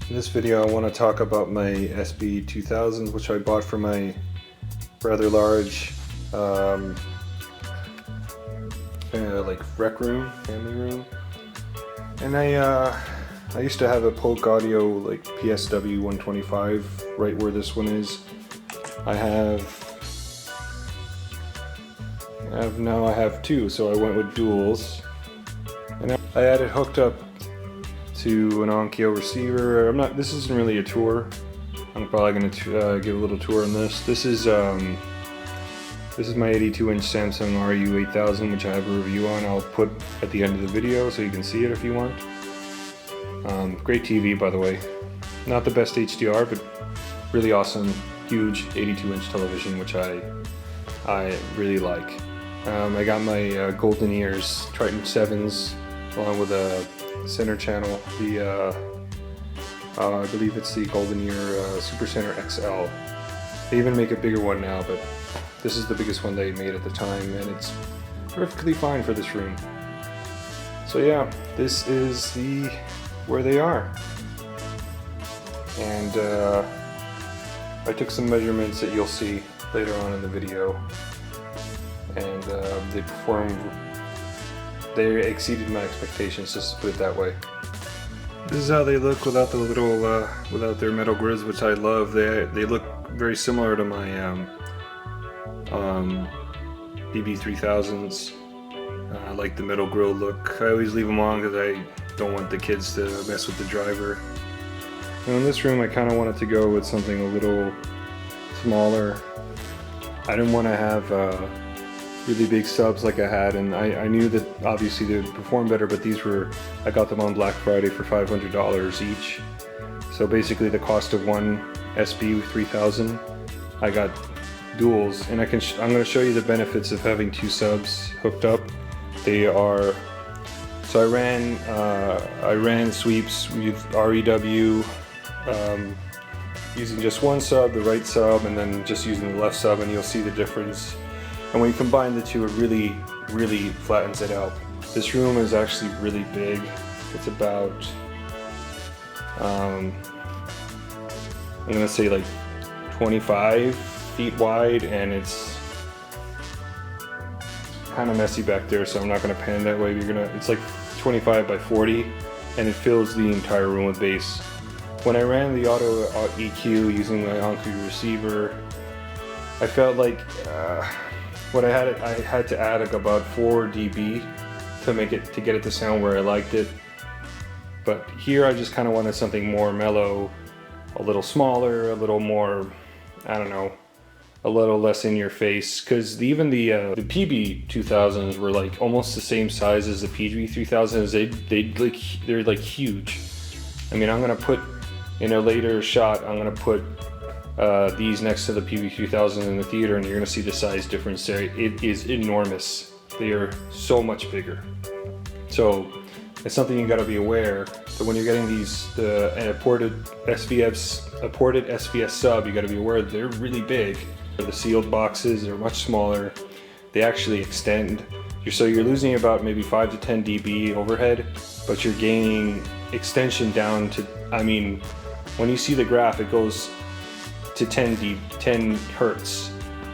In this video I want to talk about my SB-2000, which I bought for my rather large like rec room, family room. And I used to have a Polk audio like PSW 125 right where this one is. I have two, so I went with duals. And I had it hooked up to an Onkyo receiver. This isn't really a tour. I'm probably going to give a little tour on this. This is my 82-inch Samsung RU8000, which I have a review on. I'll put at the end of the video so you can see it if you want. Great TV, by the way. Not the best HDR, but really awesome, huge 82-inch television, which I really like. I got my GoldenEars Triton 7s along with a center channel, I believe it's the GoldenEar Super Center XL. They even make a bigger one now, but this is the biggest one they made at the time, and it's perfectly fine for this room. So yeah, this is where they are. And I took some measurements that you'll see later on in the video, and they exceeded my expectations, just to put it that way. This is how they look without the little, without their metal grids, which I love. They look very similar to my BB-3000s. I like the metal grill look. I always leave them on because I don't want the kids to mess with the driver. Now in this room I kind of wanted to go with something a little smaller. I didn't want to have really big subs like I had, and I knew that obviously they would perform better, but I got them on Black Friday for $500 each. So basically the cost of one SB-3000, I got duals, and I'm going to show you the benefits of having two subs hooked up. So I ran sweeps with REW using just one sub, the right sub, and then just using the left sub, and you'll see the difference. And when you combine the two, it really flattens it out. This room is actually really big. It's about, I'm gonna say like 25 feet wide, and it's kind of messy back there, so I'm not gonna pan that way. It's like 25 by 40, and it fills the entire room with bass. When I ran the auto EQ using my Onkyo receiver, I felt like I had to add like about 4 dB to get it to sound where I liked it. But here I just kind of wanted something more mellow, a little smaller, a little more, I don't know, a little less in your face. Because even the PB-2000s were like almost the same size as the PB-3000s. They're like huge. I mean, I'm gonna put in a later shot, I'm gonna put these next to the PB-2000 in the theater, and you're going to see the size difference there. It is enormous. They are so much bigger. So it's something you got to be aware that when you're getting a ported SVS sub, you got to be aware that they're really big. The sealed boxes are much smaller. They actually extend. So you're losing about maybe 5 to 10 dB overhead, but you're gaining extension down to, I mean, when you see the graph, it goes to 10 hertz,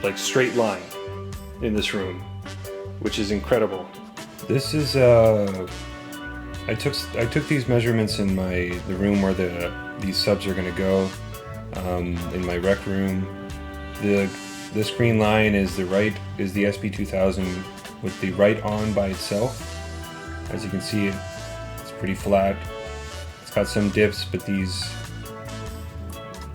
like straight line in this room, which is incredible. This is I took these measurements in the room where these subs are going to go, in my rec room. This green line is the SB-2000 with the right on by itself. As you can see, it's pretty flat. It's got some dips, but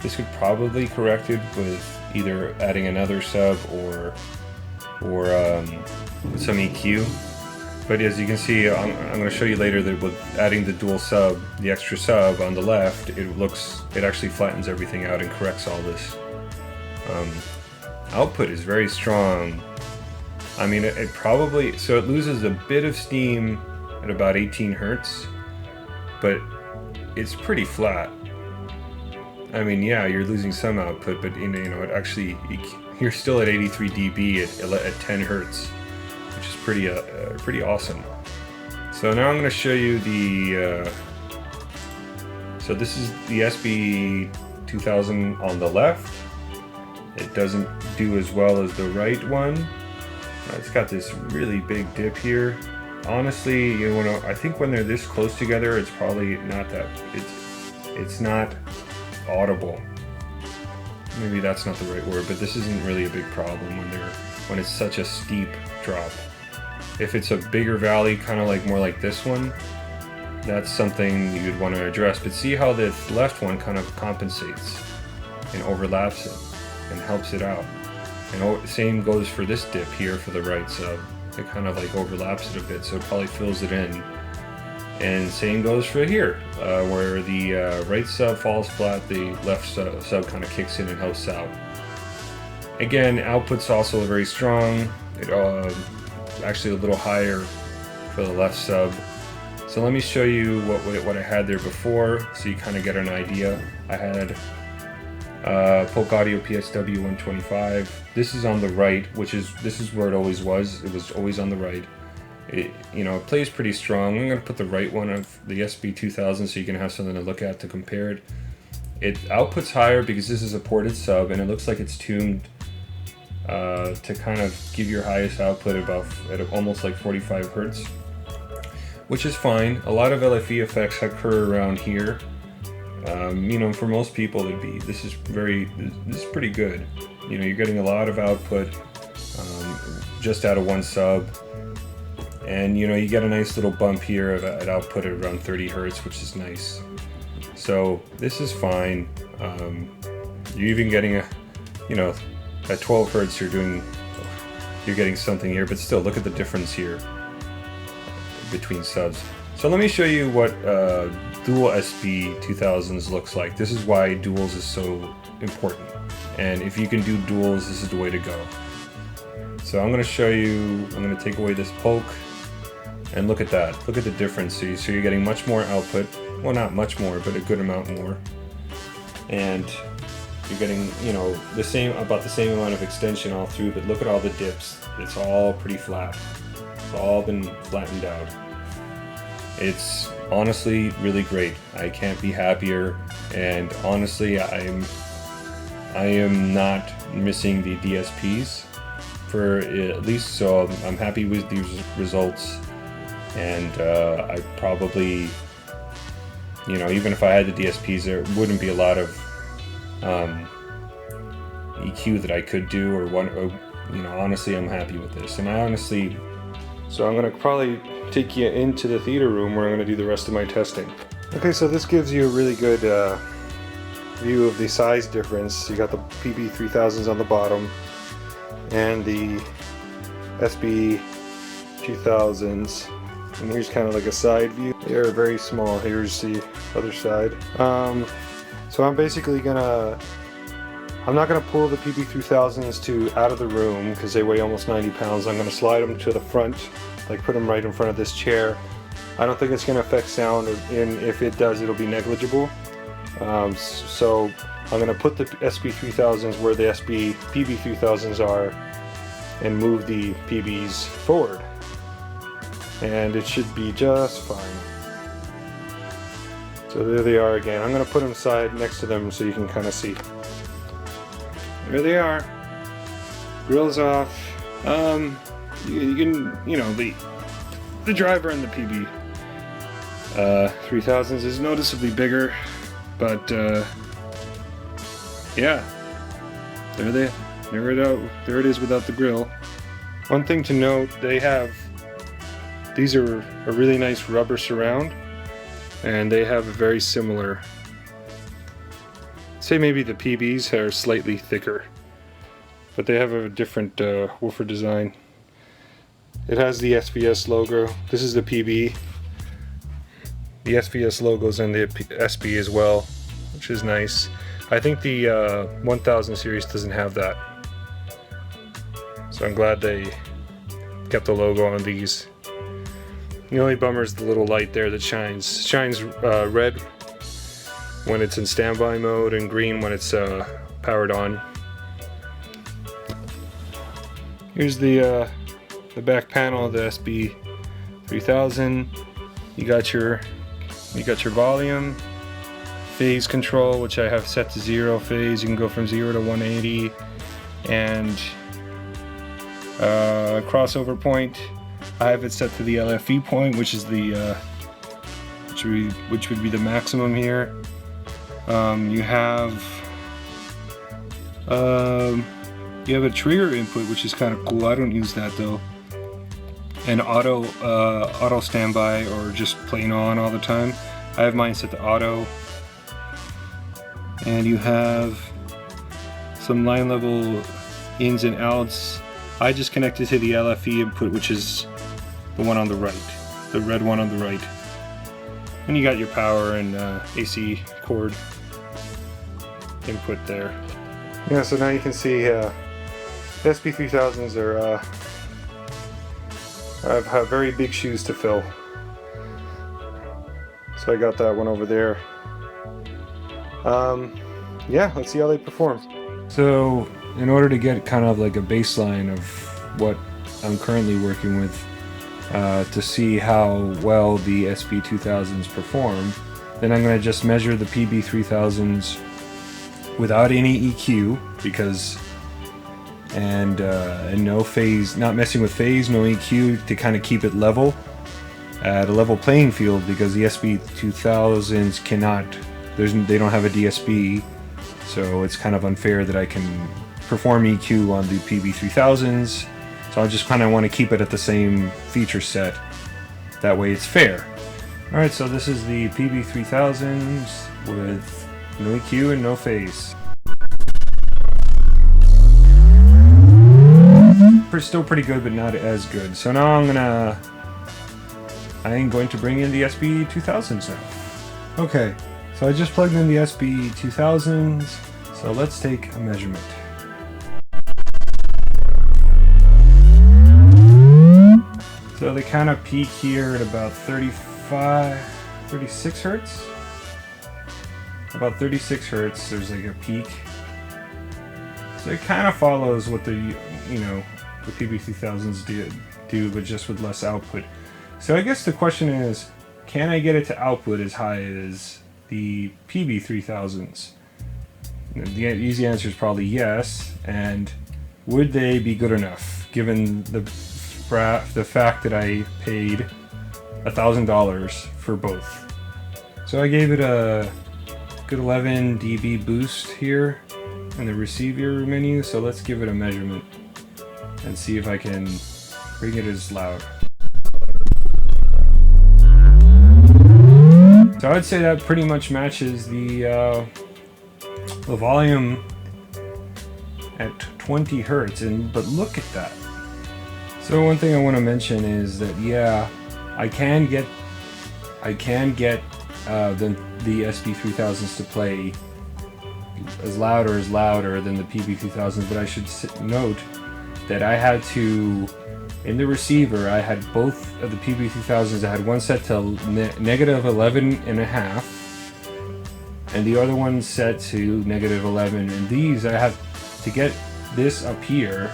this could probably correct it with either adding another sub or some EQ. But as you can see, I'm going to show you later that with adding the dual sub, the extra sub on the left, it actually flattens everything out and corrects all this. Output is very strong. I mean, so it loses a bit of steam at about 18 hertz, but it's pretty flat. I mean, yeah, you're losing some output, but it actually, you're still at 83 dB at 10 hertz, which is pretty awesome. So now I'm going to show you So this is the SB-2000 on the left. It doesn't do as well as the right one. It's got this really big dip here. Honestly, you know, I think when they're this close together, it's probably not that, it's not audible. Maybe that's not the right word, but this isn't really a big problem when it's such a steep drop. If it's a bigger valley, kind of like more like this one, that's something you'd want to address. But see how the left one kind of compensates and overlaps it and helps it out. And same goes for this dip here for the right sub. It kind of like overlaps it a bit, so it probably fills it in. And same goes for here, where the right sub falls flat, the left sub kind of kicks in and helps out. Again, output's also very strong. It actually a little higher for the left sub. So let me show you what I had there before, so you kind of get an idea. I had Polk Audio PSW 125. This is on the right, this is where it always was. It was always on the right. It, you know, it plays pretty strong. I'm going to put the right one of the SB-2000 so you can have something to look at to compare it. It outputs higher because this is a ported sub, and it looks like it's tuned to kind of give your highest output at almost like 45 hertz, which is fine. A lot of LFE effects occur around here. You know, for most people, this is pretty good. You know, you're getting a lot of output just out of one sub. And you know, you get a nice little bump here at output at around 30 hertz, which is nice. So this is fine. You're even getting at 12 hertz, you're getting something here, but still, look at the difference here between subs. So let me show you what dual SB-2000s looks like. This is why duals is so important. And if you can do duals, this is the way to go. So I'm going to show you, I'm going to take away this Polk. And look at that. Look at the difference. So you're getting much more output. Well, not much more, but a good amount more. And you're getting, you know, about the same amount of extension all through. But look at all the dips. It's all pretty flat. It's all been flattened out. It's honestly really great. I can't be happier. And honestly, I am not missing the DSPs for at least. So I'm happy with these results. And I probably, you know, even if I had the DSPs, there wouldn't be a lot of EQ that I could do, or you know, honestly, I'm happy with this. And so I'm gonna probably take you into the theater room where I'm gonna do the rest of my testing. Okay, so this gives you a really good view of the size difference. You got the PB-3000s on the bottom and the SB-2000s. And here's kind of like a side view. They're very small. Here's the other side. So I'm basically I'm not gonna pull the PB-3000s out of the room because they weigh almost 90 pounds. I'm gonna slide them to the front, like put them right in front of this chair. I don't think it's gonna affect sound, and if it does, it'll be negligible. So I'm gonna put the SB-3000s where the PB-3000s are and move the PBs forward. And it should be just fine. So there they are again. I'm going to put them next to them so you can kind of see. There they are. Grill's off. You can, you know, the driver and the PB 3000s is noticeably bigger, but yeah, there it is without the grill. One thing to note, these are a really nice rubber surround, and they have a very similar, say maybe the PBs are slightly thicker, but they have a different woofer design. It has the SVS logo. This is the PB. The SVS logo's on the SB as well, which is nice. I think the 1000 series doesn't have that, so I'm glad they kept the logo on these. The only bummer is the little light there that shines red when it's in standby mode and green when it's powered on. Here's the back panel of the SB-3000. You got your volume, phase control, which I have set to 0 phase. You can go from 0 to 180, and crossover point, I have it set to the LFE point, which is the which would be the maximum here. You have a trigger input, which is kind of cool. I don't use that though. And auto standby, or just plain on all the time. I have mine set to auto. And you have some line level ins and outs. I just connected to the LFE input, which is the one on the right, the red one on the right. And you got your power and AC cord input there. Yeah, so now you can see SB-2000s are have very big shoes to fill. So I got that one over there. Yeah, let's see how they perform. So in order to get kind of like a baseline of what I'm currently working with, to see how well the SB-2000s perform, then I'm going to just measure the PB-3000s without any EQ, because and no phase, not messing with phase, no EQ, to kind of keep it level at a level playing field, because the SB-2000s cannot, they don't have a DSB, so it's kind of unfair that I can perform EQ on the PB-3000s. So I just kind of want to keep it at the same feature set, that way it's fair. Alright, so this is the PB-3000s with no EQ and no phase. Still pretty good, but not as good. So now I'm going to bring in the SB-2000s now. Okay, so I just plugged in the SB-2000s, so let's take a measurement. So they kind of peak here at about 36 hertz. About 36 hertz, there's like a peak. So it kind of follows what the PB-3000s do, but just with less output. So I guess the question is, can I get it to output as high as the PB-3000s? The easy answer is probably yes. And would they be good enough, given the fact that I paid $1,000 for both? So I gave it a good 11 dB boost here in the receiver menu. So let's give it a measurement and see if I can bring it as loud. So I'd say that pretty much matches the volume at 20 hertz, but look at that. So one thing I want to mention is that, yeah, I can get the SB-3000s to play as louder than the PB-2000s, but I should note that I had to, in the receiver, I had both of the PB-2000s. I had one set to negative 11.5, and the other one set to negative 11. And these, I have to get this up here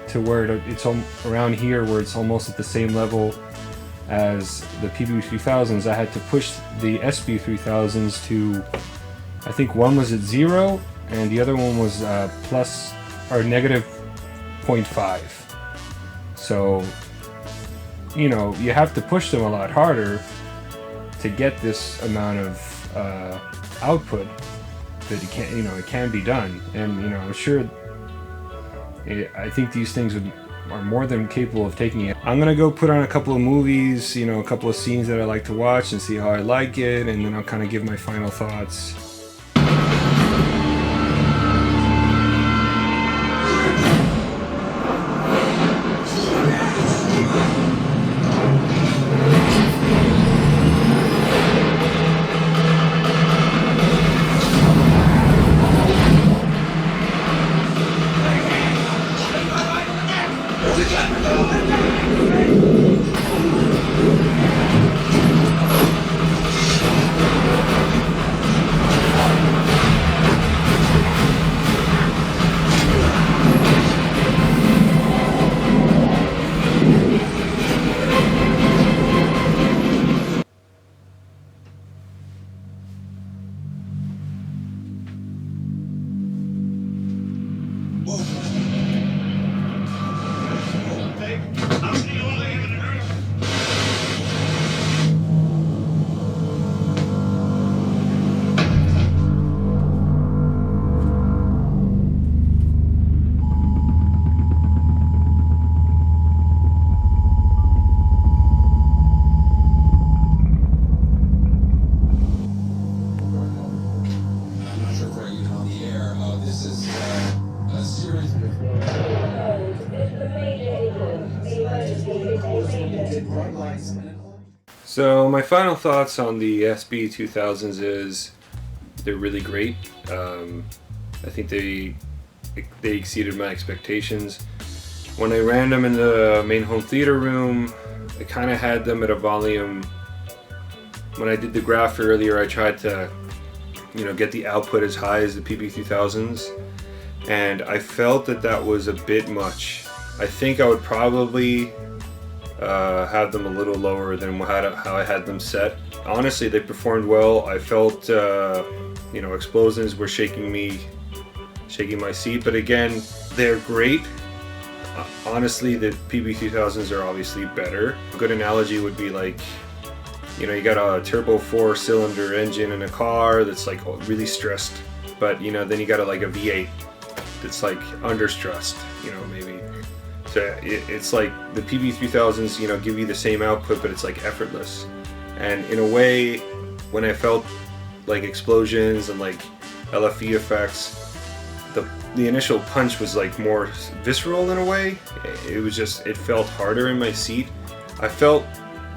to where it's around here, where it's almost at the same level as the PB-3000s. I had to push the SB-3000s to, I think one was at 0, and the other one was plus or negative 0.5. So, you know, you have to push them a lot harder to get this amount of output that it can be done. And I'm sure, I think these things are more than capable of taking it. I'm gonna go put on a couple of movies, a couple of scenes that I like to watch, and see how I like it, and then I'll kind of give my final thoughts. This is a series So my final thoughts on the SB-2000s is they're really great. I think they exceeded my expectations. When I ran them in the main home theater room, I kind of had them at a volume. When I did the graph earlier, I tried to, get the output as high as the PB-2000s, and I felt that was a bit much. I think I would probably have them a little lower than how I had them set. Honestly, they performed well. I felt, explosions were shaking my seat, but again, they're great. Honestly, the PB-2000s are obviously better. A good analogy would be like, you got a turbo 4-cylinder engine in a car that's like really stressed, but then you got a V8 that's like under stressed, maybe. So it's like the PB-3000s, give you the same output, but it's like effortless. And in a way, when I felt like explosions and like LFE effects, the initial punch was like more visceral in a way. It felt harder in my seat. I felt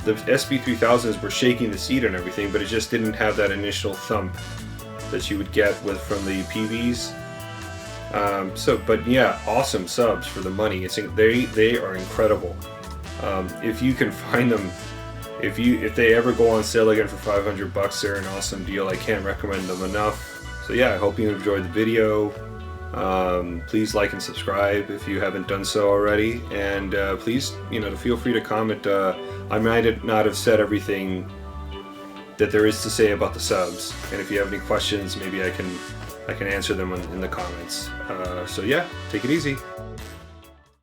the SB-3000s were shaking the seat and everything, but it just didn't have that initial thump that you would get from the PBs. But yeah, awesome subs for the money. They are incredible. If you can find them, if they ever go on sale again for $500, they're an awesome deal. I can't recommend them enough. So yeah, I hope you enjoyed the video. Please like and subscribe if you haven't done so already, and please, feel free to comment. I might not have said everything that there is to say about the subs, and if you have any questions, maybe I can answer them in the comments. So yeah, take it easy.